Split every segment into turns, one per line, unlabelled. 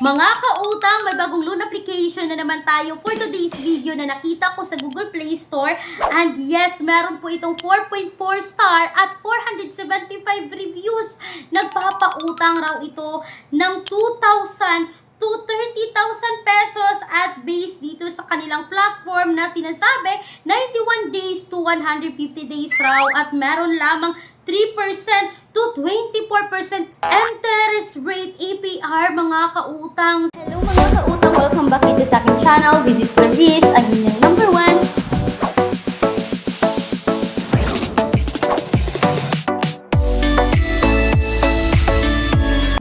Mga kautang, may bagong loan application na naman tayo for today's video na nakita ko sa Google Play Store. And yes, meron po itong 4.4 star at 475 reviews. Nagpapautang raw ito ng 2,000 to 30,000 pesos at based dito sa kanilang platform na sinasabi 91 days to 150 days raw at meron lamang 3% to 24% interest rate APR mga kautang. Hello mga kautang, welcome back dito sa aking channel. This is Clarice, ang inyong number 1.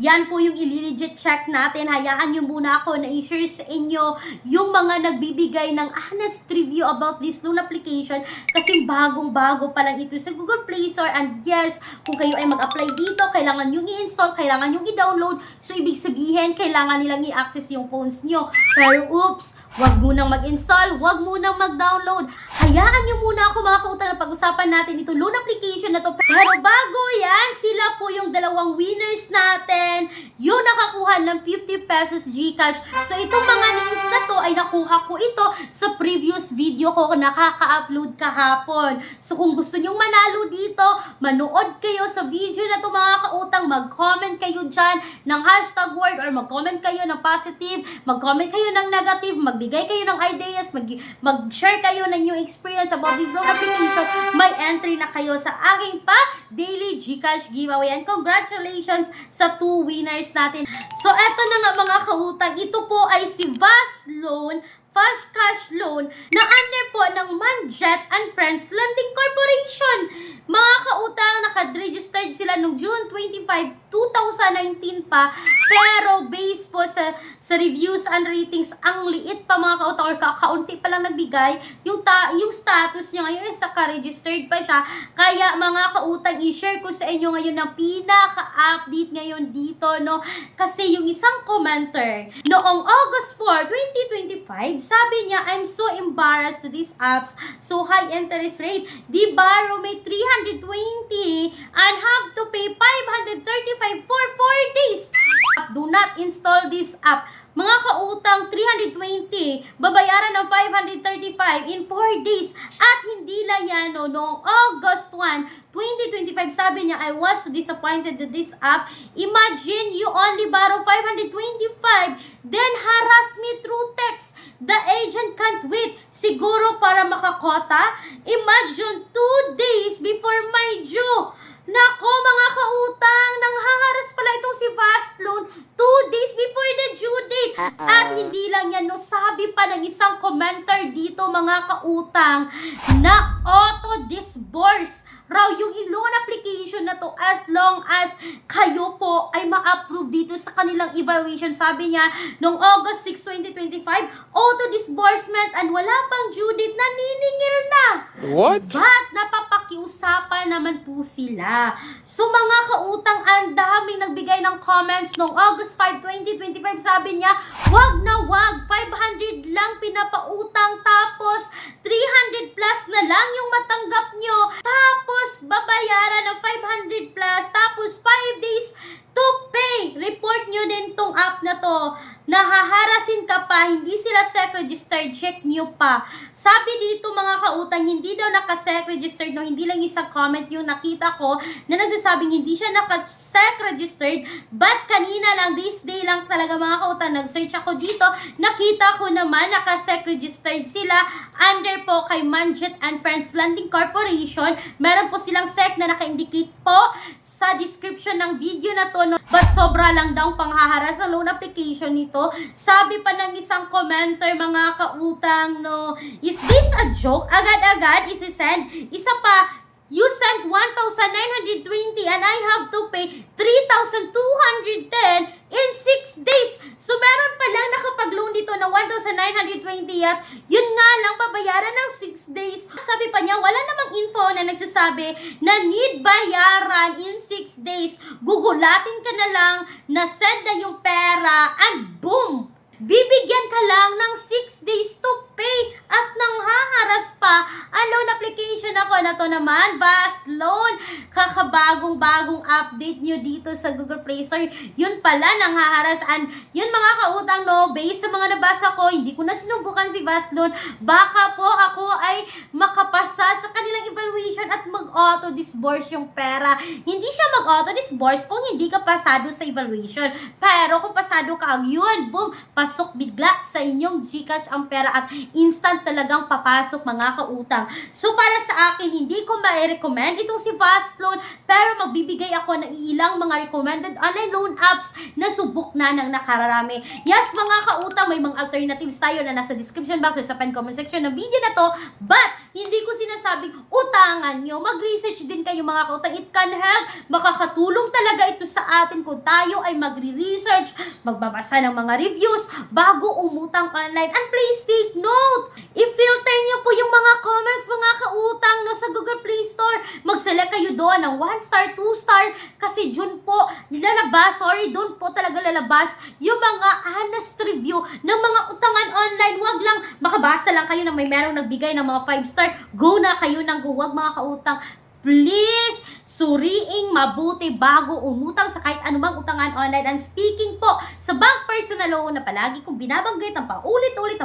Yan po yung i-legit check natin. Hayaan nyo muna ako na i-share sa inyo yung mga nagbibigay ng honest review about this loan application kasi bagong-bago pa lang ito sa Google Play Store. And yes, kung kayo ay mag-apply dito, kailangan nyo i-install, kailangan nyo i-download. So, ibig sabihin, kailangan nilang i-access yung phones nyo. Pero oops, wag munang mag-install, wag munang mag-download. Hayaan nyo muna ako mga kautang na pag-usapan natin ito loan application na to. Pero bago yan, sila po yung dalawang winners natin. Yung nakakuha ng 50 pesos GCash. So itong mga names na to ay nakuha ko ito sa previous video ko nakaka-upload kahapon. So kung gusto nyong manalo dito, manood kayo sa video na to mga kautang. Mag-comment kayo dyan ng hashtag word or mag-comment kayo ng positive, mag-comment kayo ng negative, magbigay kayo ng ideas, mag-share kayo ng new experience about this loan application. May entry na kayo sa aking daily GCash giveaway. And congratulations sa 2 winners natin. So, eto na nga mga kautang. Ito po ay si Fast Loan, Fast Cash Loan, na under po ng Manjet and Friends Lending Corporation. Mga kautang, naka-registered sila noong June 25, 2019 pa. Pero based po sa reviews and ratings, ang liit pa mga kautang or kakaunti pa lang nagbigay, yung status niya ngayon is naka-registered pa siya. Kaya mga kautang, i-share ko sa inyo ngayon ng pinaka-update ngayon dito, no? Kasi yung isang commenter, noong August 4, 2025, sabi niya, I'm so embarrassed to these apps, so high interest rate. Di borrow may 320 and have to pay 535 for 4 days. Do not install this app. Mga kautang, 320, babayaran ng 535 in 4 days. At hindi lang yan, no, noong August 1, 2025, sabi niya, I was so disappointed to this app. Imagine, you only borrow 525, then harass me through text. The agent can't wait. Siguro para makakota. Imagine, 2 days before my due. Nako mga kautang, nanghaharas pala itong si Fast Loan 2 days before the due date. At hindi lang yan, no, sabi pa ng isang commenter dito mga kautang na auto-disburse raw yung loan application na to as long as kayo po ay ma-approve dito sa kanilang evaluation. Sabi niya, noong August 6, 2025, auto-disbursement and wala pang due date, naniningil na.
What?
But napapakiusapan naman po sila. So mga kautang, ang daming nagbigay ng comments noong August 5, 2025. Sabi niya, wag na wag, 500 lang pinapautang tapos 300 plus na lang yung matanggap nyo. Tapos babayaran ng 500 plus tapos 5 days to pay. Report nyo din tong app na to. Nahaharasin ka pa, hindi sila SEC-registered, check nyo pa. Sabi dito mga kautang, hindi daw naka-SEC-registered, no, hindi lang isang comment yung nakita ko na nagsasabing hindi siya naka-SEC-registered, but kanina lang, this day lang talaga mga kautang, nag-search ako dito, nakita ko naman naka-SEC-registered sila under po kay Manjet and Friends Lending Corporation. Meron po silang SEC na naka-indicate po sa description ng video na to, no? But sobra lang daw panghaharas sa loan application nito. Sabi pa ng isang commenter mga kautang, no, is this a joke? Agad-agad isi-send. Isa pa, you sent 1,920 and I have to pay 3,210 in 6 days. So meron pa lang nakapag-loan dito na 1,920 at yun nga lang babayaran ng 6 days. Sabi pa niya, wala namang info na nagsasabi na need bayaran in 6 days. Gugulatin ka na lang na send na yung pera and boom! Bibigyan ka lang ng 6 days to pay at nanghaharas pa ang loan application ako na to naman, Fast Loan. Kakabagong-bagong update nyo dito sa Google Play Store. Yun pala, nanghaharas and Yun mga kautang, no, based sa mga nabasa ko, hindi ko na sinubukan si Vaslon. Baka po ako ay makapasa sa kanilang evaluation at mag-auto-disburse yung pera. Hindi siya mag-auto-disburse kung hindi ka pasado sa evaluation. Pero kung pasado ka, yun, boom, pasok bigla sa inyong GCash ang pera at instant talagang papasok mga kautang. So para sa akin, hindi ko ma-recommend itong si Vaslon, pero magbibigay ako ng ilang mga recommended online loan apps na subok na ng nakararami. Yes mga kautang, may mga alternatives tayo na nasa description box or sa pen comment section ng video na to, but hindi ko sinasabing utangan nyo. Mag-research din kayo mga kautang. It can help. Makakatulong talaga ito sa atin kung tayo ay magre-research, magbabasa ng mga reviews bago umutang online. And please take note, i-filter nyo po yung mga comments mga kautang, no, sa Google Play Store. Mag-select kayo doon ng 1 star, 2 star, kasi dun po doon po talaga lalabas yung mga honest review ng mga utangan online. Wag lang makabasa lang kayo na may merong nagbigay ng mga 5 star. Go na kayo ng go. Wag mga kautang. Please, suriing mabuti bago umutang sa kahit anumang utangan online. And speaking po sa bank personal loan na palagi kong binabanggit ang paulit-ulit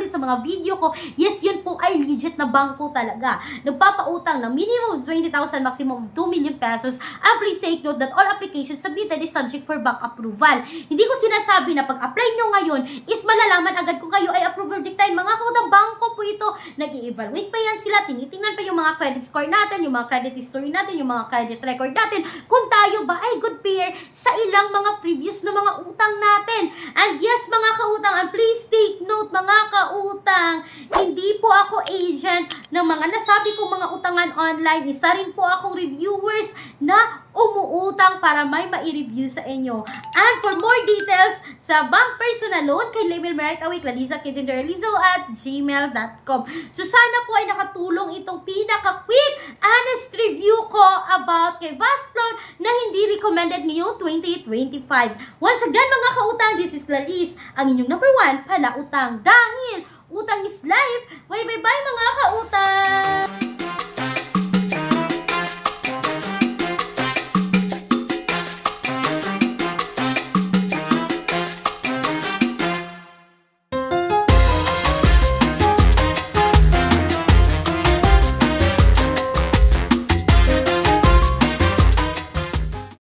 sa mga video ko, yes, yun po ay legit na bangko talaga. Nagpapautang ng minimum of 20,000, maximum of 2 million pesos. And please take note that all applications submitted is subject for bank approval. Hindi ko sinasabi na pag-apply nyo ngayon is malalaman agad kung kayo ay approve or decline. Mga kautang, bangko po ito. Nag-i-evaluate pa yan sila, tinitingnan pa yung mga credit score natin, yung mga credit history natin, yung mga credit record natin, kung tayo ba ay good payer sa ilang mga previous na mga utang natin. And yes, mga kautang, and please take note, mga kautang, hindi po ako agent ng mga nasabi kong mga utangan online. Isa rin po akong reviewers na umuutang para may mai-review sa inyo. And for more details sa bank personal loan, kay email me right away, clariza@gmail.com. So sana po ay nakatulong itong pinaka-quick honest review ko about kay Vaslon na hindi recommended ngayong 2025. Once again mga kautang, this is Clarice, ang inyong number 1 pala utang. Dahil utang is life. Bye bye bye mga kautang!